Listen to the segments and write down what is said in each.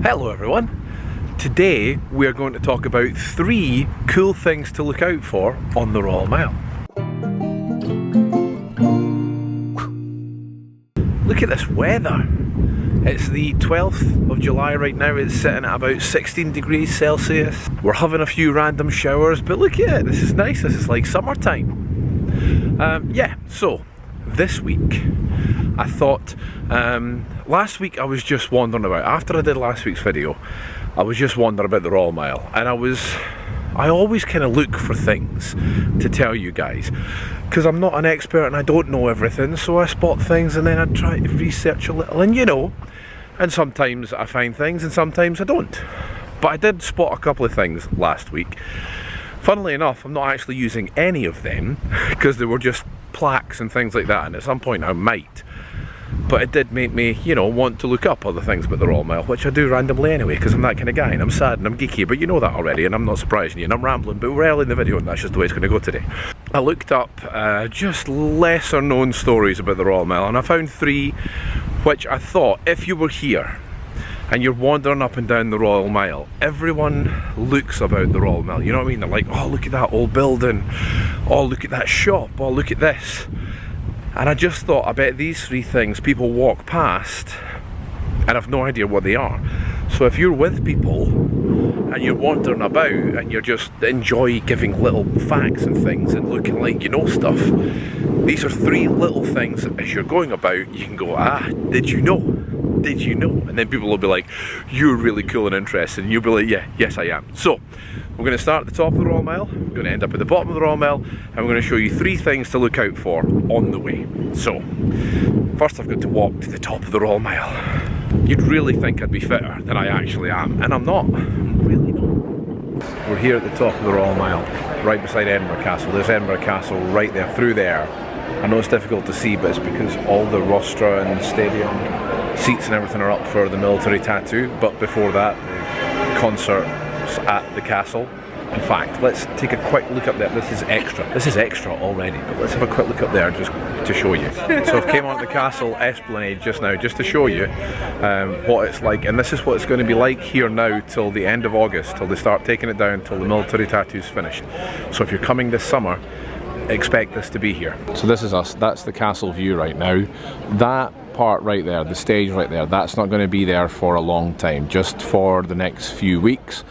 Hello everyone. Today we are going to talk about 3 cool things to look out for on the Royal Mile. Look at this weather. It's the 12th of July right now. It's sitting at about 16 degrees Celsius. We're having a few random showers, but look at it. This is nice. This is like summertime. Yeah, so this week I thought, last week I was just wandering about. After I did last week's video, I was just wandering about the Royal Mile, and I always kind of look for things to tell you guys, because I'm not an expert and I don't know everything, so I spot things and then I try to research a little, and and sometimes I find things and sometimes I don't. But I did spot a couple of things last week. Funnily enough, I'm not actually using any of them because they were just plaques and things like that, and at some point I might. But it did make me, want to look up other things about the Royal Mile, which I do randomly anyway, because I'm that kind of guy, and I'm sad and I'm geeky, but you know that already, and I'm not surprising you, and I'm rambling, but we're early in the video, and that's just the way it's going to go today. I looked up just lesser known stories about the Royal Mile, and I found 3 which I thought, if you were here and you're wandering up and down the Royal Mile, everyone looks about the Royal Mile, you know what I mean? They're like, oh, look at that old building, oh, look at that shop, oh, look at this. And I just thought, I bet these 3 things people walk past and have no idea what they are. So if you're with people and you're wandering about and you're just enjoy giving little facts and things and looking like you know stuff, these are 3 little things that as you're going about, you can go, did you know? Did you know? And then people will be like, you're really cool and interested, and you'll be like, yeah, yes I am. So we're going to start at the top of the Royal Mile, we're going to end up at the bottom of the Royal Mile, and we're going to show you 3 things to look out for on the way. So first I've got to walk to the top of the Royal Mile. You'd really think I'd be fitter than I actually am, and I'm not. I'm really not. We're here at the top of the Royal Mile, right beside Edinburgh Castle. There's Edinburgh Castle right there, through there. I know it's difficult to see, but it's because all the rostra and stadium seats and everything are up for the military tattoo, but before that, the concerts at the castle. In fact, let's take a quick look up there. This is extra already, but let's have a quick look up there just to show you. So I've came on the castle esplanade just now, just to show you what it's like, and this is what it's going to be like here now till the end of August, till they start taking it down, till the military tattoo's finished. So if you're coming this summer, expect this to be here. So this is us, that's the castle view right now. That part right there, the stage right there, that's not going to be there for a long time, just for the next few weeks,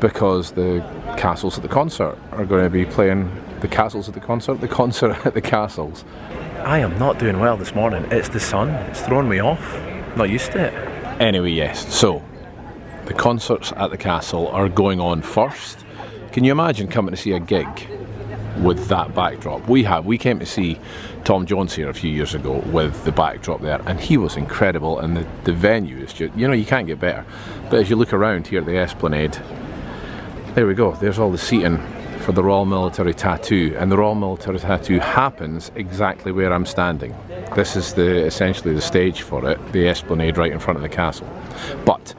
because the castles at the concert are going to be playing the castles at the concert at the castles. I am not doing well this morning. It's the sun, it's throwing me off. Not used to it. Anyway, yes, so the concerts at the castle are going on first. Can you imagine coming to see a gig with that backdrop? We came to see Tom Jones here a few years ago with the backdrop there, and he was incredible, and the venue is just, you can't get better. But as you look around here at the esplanade, there we go, there's all the seating for the Royal Military Tattoo, and the Royal Military Tattoo happens exactly where I'm standing. This is essentially the stage for it, the esplanade right in front of the castle. But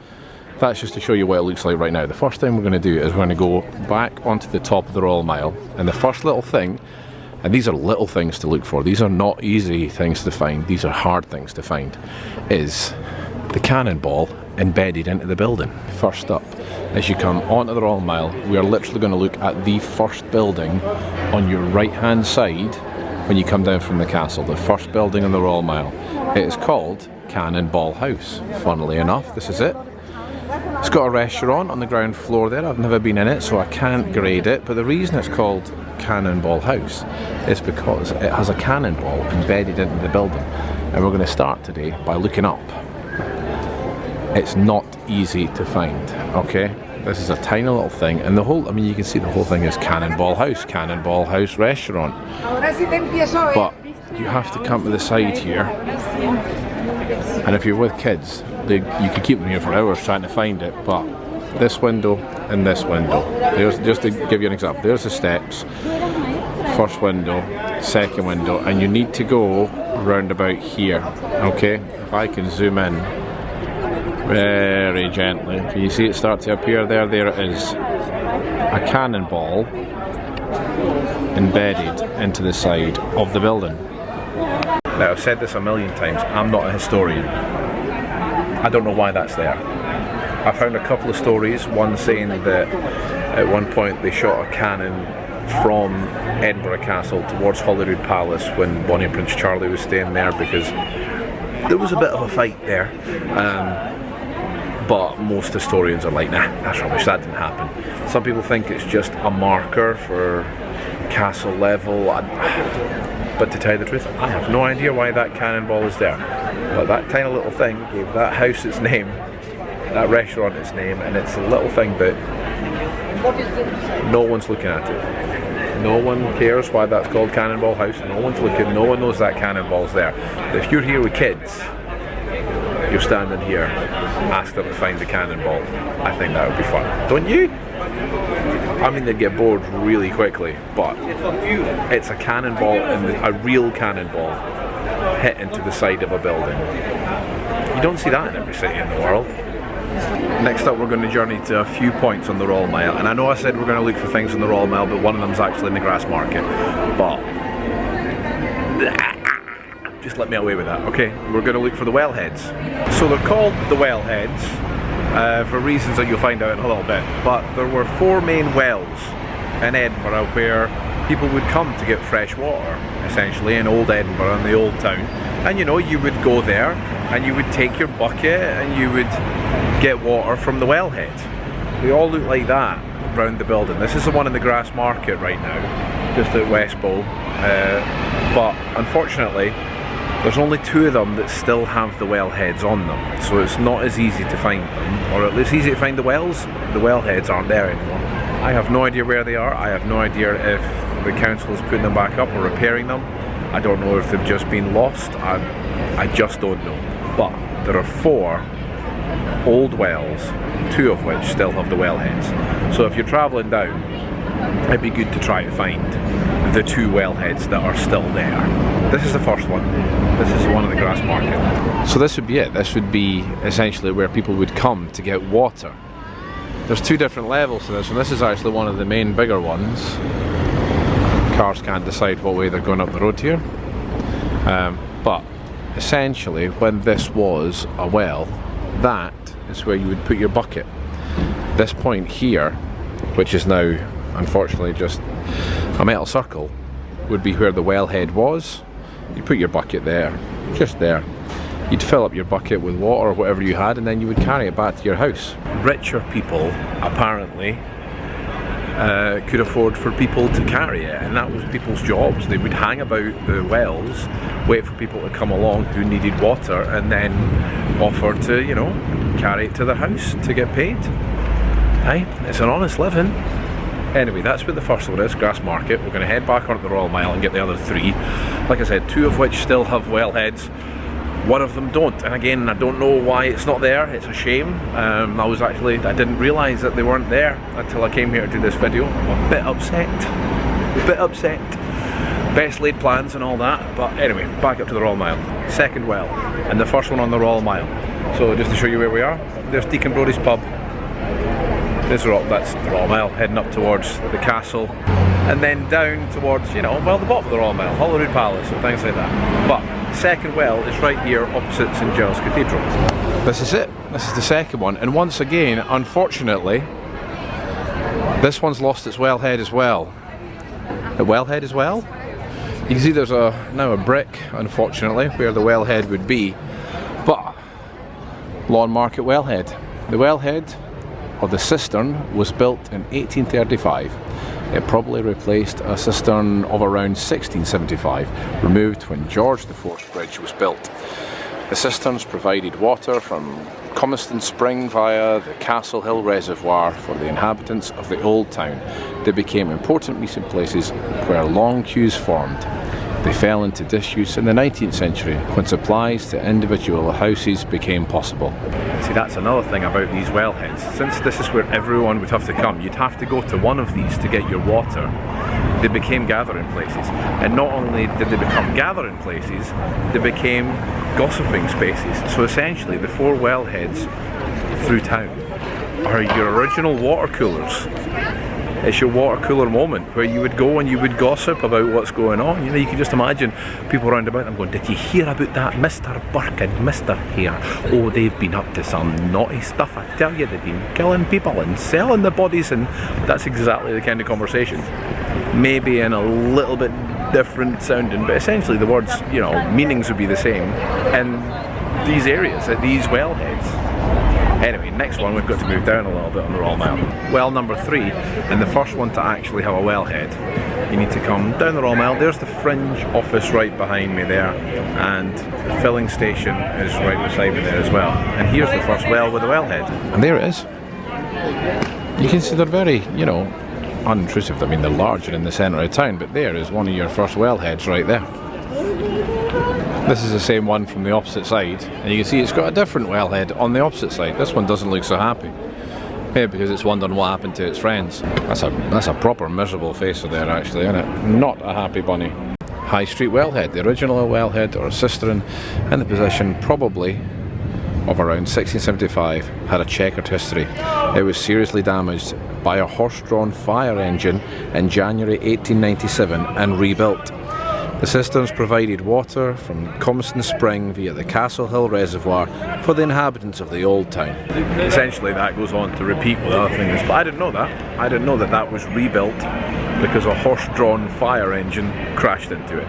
that's just to show you what it looks like right now. The first thing we're going to do is we're going to go back onto the top of the Royal Mile, and the first little thing, and these are little things to look for, these are not easy things to find, these are hard things to find, is the Cannonball embedded into the building. First up, as you come onto the Royal Mile, we are literally going to look at the first building on your right hand side when you come down from the castle, the first building on the Royal Mile. It is called Cannonball House. Funnily enough, this is it. It's got a restaurant on the ground floor there. I've never been in it, so I can't grade it, but the reason it's called Cannonball House is because it has a cannonball embedded into the building, and we're going to start today by looking up. It's not easy to find, okay? This is a tiny little thing, and you can see the whole thing is Cannonball House Restaurant. But you have to come to the side here, and if you're with kids, you could keep them here for hours trying to find it, but this window and this window, there's, just to give you an example, there's the steps, first window, second window, and you need to go round about here, okay? If I can zoom in very gently, can you see it start to appear there? There it is, a cannonball embedded into the side of the building. Now, I've said this a million times, I'm not a historian. I don't know why that's there. I found a couple of stories, one saying that at one point they shot a cannon from Edinburgh Castle towards Holyrood Palace when Bonnie and Prince Charlie was staying there, because there was a bit of a fight there. But most historians are like, nah, that's rubbish, that didn't happen. Some people think it's just a marker for castle level, but to tell you the truth, I have no idea why that cannonball is there. But that tiny little thing gave that house its name, that restaurant its name, and it's a little thing that no one's looking at it. No one cares why that's called Cannonball House, no one's looking, no one knows that cannonball's there. But if you're here with kids, you're standing here, ask them to find the cannonball. I think that would be fun. Don't you? I mean, they'd get bored really quickly, but it's a cannonball, and a real cannonball hit into the side of a building. You don't see that in every city in the world. Next up, we're going to journey to a few points on the Royal Mile, and I know I said we're going to look for things on the Royal Mile, but one of them's actually in the Grassmarket. But just let me away with that, okay? We're going to look for the Wellheads. So they're called the Wellheads for reasons that you'll find out in a little bit. But there were 4 main wells in Edinburgh where people would come to get fresh water, essentially, in old Edinburgh, in the old town. And you know, you would go there and you would take your bucket and you would get water from the wellhead. They all look like that around the building. This is the one in the Grassmarket right now, just at Westbow. But unfortunately, there's only 2 of them that still have the wellheads on them, so it's not as easy to find them, or at least easy to find the wells. The wellheads aren't there anymore. I have no idea where they are. I have no idea if the council is putting them back up or repairing them. I don't know if they've just been lost. I just don't know. But there are 4 old wells, 2 of which still have the wellheads. So if you're travelling down, it'd be good to try to find the 2 wellheads that are still there. This is the first one. This is the one in the Grassmarket. So this would be it. This would be essentially where people would come to get water. There's 2 different levels to this, and this is actually one of the main bigger ones. Cars can't decide what way they're going up the road here. But essentially, when this was a well, that is where you would put your bucket. This point here, which is now unfortunately just a metal circle, would be where the wellhead was. You'd put your bucket there, just there. You'd fill up your bucket with water or whatever you had, and then you would carry it back to your house. Richer people apparently could afford for people to carry it, and that was people's jobs. They would hang about the wells, wait for people to come along who needed water, and then offer to, you know, carry it to their house to get paid. Hey, it's an honest living. Anyway, that's where the first one is, Grassmarket. We're going to head back onto the Royal Mile and get the other 3. Like I said, 2 of which still have wellheads. 1 of them don't, and again, I don't know why it's not there. It's a shame. I didn't realise that they weren't there until I came here to do this video. I'm a bit upset. Best laid plans and all that, but anyway, back up to the Royal Mile. Second well, and the first one on the Royal Mile. So just to show you where we are, there's Deacon Brodie's pub. That's the Royal Mile, heading up towards the castle, and then down towards, you know, well, the bottom of the Royal Mile, Holyrood Palace and things like that. But the second well is right here opposite St Giles Cathedral. This is it. This is the second one, and once again, unfortunately, this one's lost its wellhead as well. The wellhead as well? You can see there's now a brick, unfortunately, where the wellhead would be, but Lawn Market wellhead. The wellhead, or the cistern, was built in 1835. It probably replaced a cistern of around 1675, removed when George IV's bridge was built. The cisterns provided water from Comiston Spring via the Castle Hill Reservoir for the inhabitants of the old town. They became important meeting places where long queues formed. They fell into disuse in the 19th century when supplies to individual houses became possible. See, that's another thing about these wellheads. Since this is where everyone would have to come, you'd have to go to one of these to get your water. They became gathering places. And not only did they become gathering places, they became gossiping spaces. So essentially, the 4 wellheads through town are your original water coolers. It's your water cooler moment where you would go and you would gossip about what's going on. You know, you can just imagine people round about them going, did you hear about that Mr. Burke and Mr. Hare? Oh, they've been up to some naughty stuff, I tell you. They've been killing people and selling the bodies, and that's exactly the kind of conversation. Maybe in a little bit different sounding, but essentially the words, you know, meanings would be the same in these areas, at these wellheads. Anyway, next one, we've got to move down a little bit on the Royal Mile. Well number 3, and the first one to actually have a wellhead. You need to come down the Royal Mile. There's the Fringe office right behind me there, and the filling station is right beside me there as well. And here's the first well with a wellhead. And there it is. You can see they're very, you know, unintrusive. I mean, they're larger in the centre of town, but there is one of your first wellheads right there. This is the same one from the opposite side, and you can see it's got a different wellhead on the opposite side. This one doesn't look so happy. Maybe because it's wondering what happened to its friends. That's a proper miserable face there actually, isn't it? Not a happy bunny. High Street wellhead, the original wellhead or cistern in the position probably of around 1675, had a checkered history. It was seriously damaged by a horse-drawn fire engine in January 1897 and rebuilt. The cisterns provided water from Comston Spring via the Castle Hill Reservoir for the inhabitants of the old town. Essentially that goes on to repeat what other things, but I didn't know that. I didn't know that that was rebuilt because a horse-drawn fire engine crashed into it.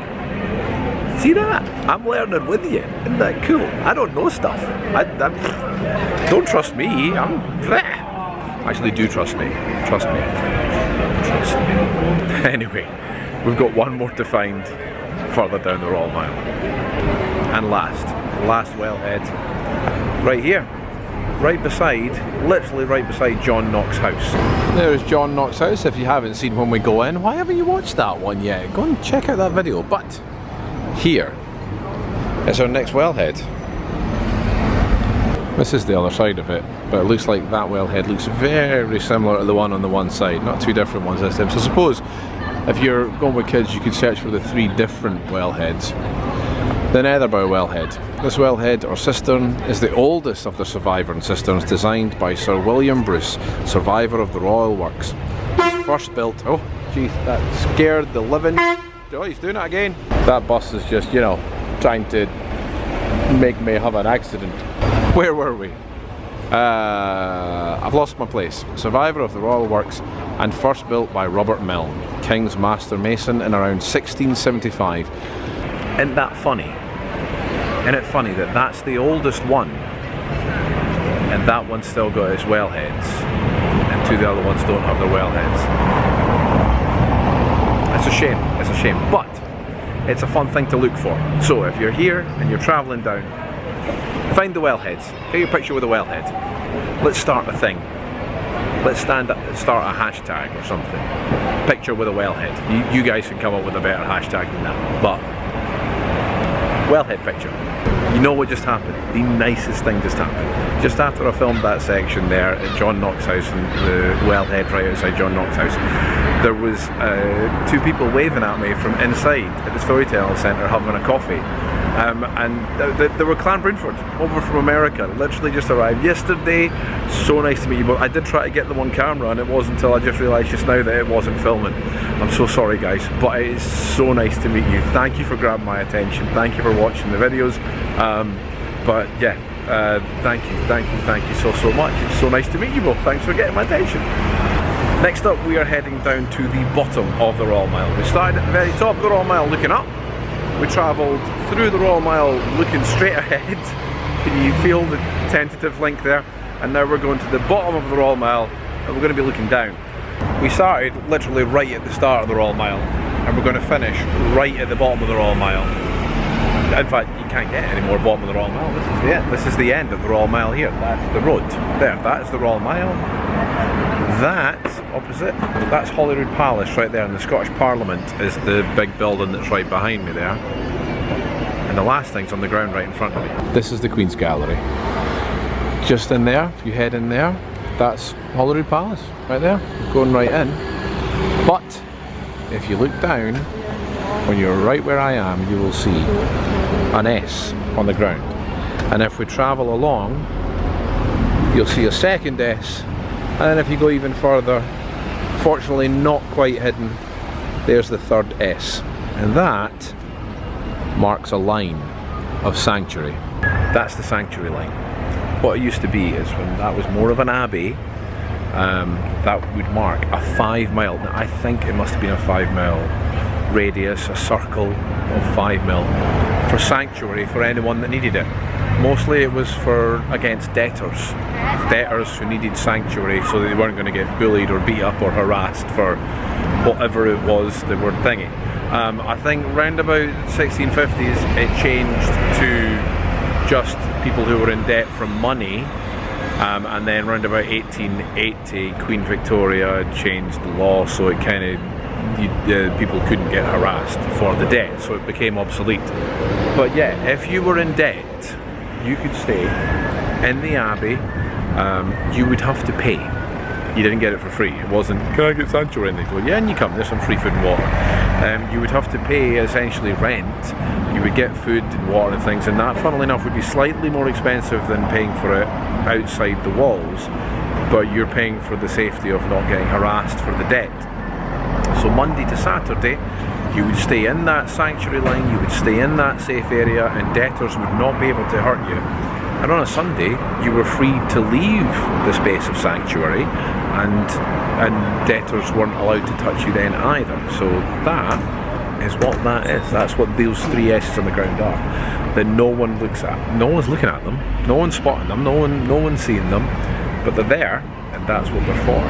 See that? I'm learning with you. Isn't that cool? I don't know stuff. Don't trust me. Actually, do trust me. Trust me. Trust me. Anyway, we've got one more to find further down the Royal Mile. And last wellhead, right here, right beside, literally right beside John Knox's house. There's John Knox's house. If you haven't seen When We Go In, why haven't you watched that one yet? Go and check out that video. But here is our next wellhead. This is the other side of it, but it looks like that wellhead looks very similar to the one on the one side, not two different ones this time. So I suppose if you're going with kids, you could search for the 3 different wellheads. The Edinburgh wellhead. This wellhead or cistern is the oldest of the surviving cisterns, designed by Sir William Bruce, survivor of the Royal Works. First built, oh geez, that scared the living, oh he's doing it again. That bus is just, you know, trying to make me have an accident. Where were we? I've lost my place. Survivor of the Royal Works and first built by Robert Milne, King's Master Mason in around 1675. Isn't that funny? Isn't it funny that that's the oldest one and that one's still got its wellheads and 2 of the other ones don't have their wellheads? It's a shame, it's a shame, but it's a fun thing to look for. So if you're here and you're travelling down, find the wellheads, get your picture with a wellhead. Let's start a thing. Let's start a hashtag or something. Picture with a wellhead. You guys can come up with a better hashtag than that. But wellhead picture. You know what just happened? The nicest thing just happened. Just after I filmed that section there at John Knox's house and the wellhead right outside John Knox's house, there was 2 people waving at me from inside at the Storytelling Centre having a coffee. And they were Clan Broomford, over from America, literally just arrived yesterday. So nice to meet you both. I did try to get them on camera and it wasn't until I just realised just now that it wasn't filming. I'm so sorry guys, but it is so nice to meet you. Thank you for grabbing my attention, thank you for watching the videos. But yeah, thank you so much. It's so nice to meet you both, thanks for getting my attention. Next up we are heading down to the bottom of the Royal Mile. We started at the very top of the Royal Mile looking up. We travelled through the Royal Mile looking straight ahead. Can you feel the tentative link there? And now we're going to the bottom of the Royal Mile and we're going to be looking down. We started literally right at the start of the Royal Mile and we're going to finish right at the bottom of the Royal Mile. In fact, you can't get any more bottom of the Royal Mile. This is the end. This is the end of the Royal Mile here. That's the road. There, that is the Royal Mile. That, opposite, that's Holyrood Palace right there, and the Scottish Parliament is the big building that's right behind me there. And the last thing's on the ground right in front of me. This is the Queen's Gallery. Just in there, if you head in there, that's Holyrood Palace, right there, going right in. But, if you look down, when you're right where I am, you will see an S on the ground. And if we travel along, you'll see a second S. And then if you go even further Unfortunately not quite hidden. There's the third S, and that marks a line of sanctuary. That's the sanctuary line. What it used to be is when that was more of an abbey, that would mark a 5 mile, I think it must have been a 5 mile radius, a circle of 5 mil for sanctuary for anyone that needed it. Mostly it was for against debtors who needed sanctuary so they weren't going to get bullied or beat up or harassed for whatever it was they were thinking. I think round about 1650s it changed to just people who were in debt from money, and then round about 1880 Queen Victoria changed the law so it kind of people couldn't get harassed for the debt, so it became obsolete. But yeah, if you were in debt you could stay in the abbey. You would have to pay. You didn't get it for free. It wasn't, can I get sanctuary? And they go, yeah, and you come, there's some free food and water. You would have to pay essentially rent. You would get food and water and things, and that, funnily enough, would be slightly more expensive than paying for it outside the walls, but you're paying for the safety of not getting harassed for the debt. So Monday to Saturday, you would stay in that sanctuary line, you would stay in that safe area, and debtors would not be able to hurt you. And on a Sunday, you were free to leave the space of sanctuary, and debtors weren't allowed to touch you then either. So that is what that is. That's what those three S's on the ground are. That no one looks at. No one's looking at them. No one's spotting them. No one's seeing them. But they're there, and that's what they're for.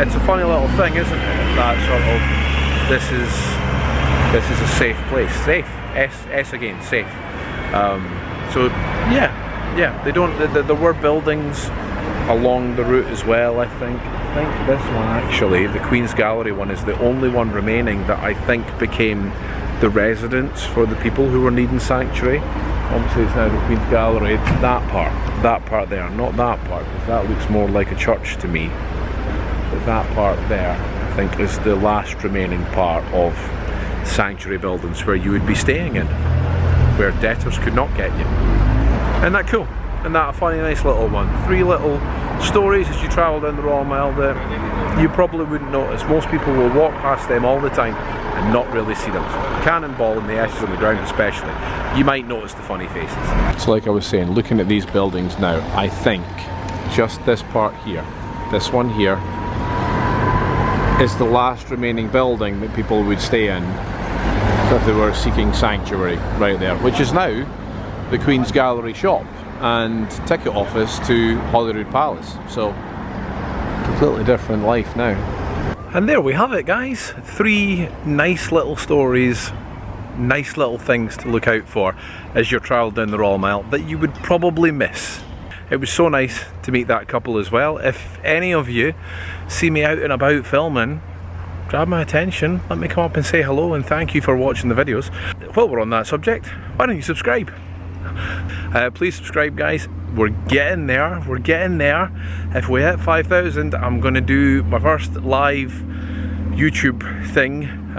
It's a funny little thing, isn't it? That sort of, this is a safe place. Safe. S again. Safe. So yeah, they don't. There were buildings along the route as well. I think this one actually, the Queen's Gallery one, is the only one remaining that I think became the residence for the people who were needing sanctuary. Obviously, it's now the Queen's Gallery. That part there, not that part, because that looks more like a church to me. But that part there, I think, is the last remaining part of sanctuary buildings where you would be staying in, where debtors could not get you. Isn't that cool? Isn't that a funny, nice little one? 3 little stories as you travel down the Royal Mile that you probably wouldn't notice. Most people will walk past them all the time and not really see them. Cannonball and the S's on the ground especially, you might notice the funny faces. So like I was saying, looking at these buildings now, I think just this part here, this one here, is the last remaining building that people would stay in if they were seeking sanctuary right there, which is now the Queen's Gallery shop and ticket office to Holyrood Palace. So completely different life now. And there we have it, guys. 3 nice little stories, nice little things to look out for as you're travelling down the Royal Mile that you would probably miss. It was so nice to meet that couple as well. If any of you see me out and about filming, grab my attention, let me come up and say hello and thank you for watching the videos. While we're on that subject, why don't you subscribe? Please subscribe, guys. We're getting there. If we hit 5,000, I'm going to do my first live YouTube thing.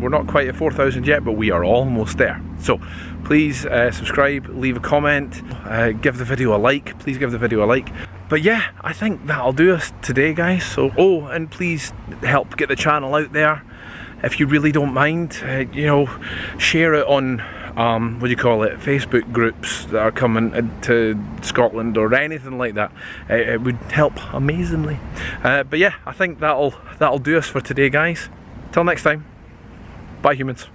We're not quite at 4,000 yet, but we are almost there. So please subscribe, leave a comment, give the video a like. Please give the video a like. But yeah, I think that'll do us today, guys. So, oh, and please help get the channel out there. If you really don't mind, you know, share it on what do you call it, Facebook groups that are coming to Scotland or anything like that. It would help amazingly. But yeah, I think that'll do us for today, guys. Till next time, bye humans.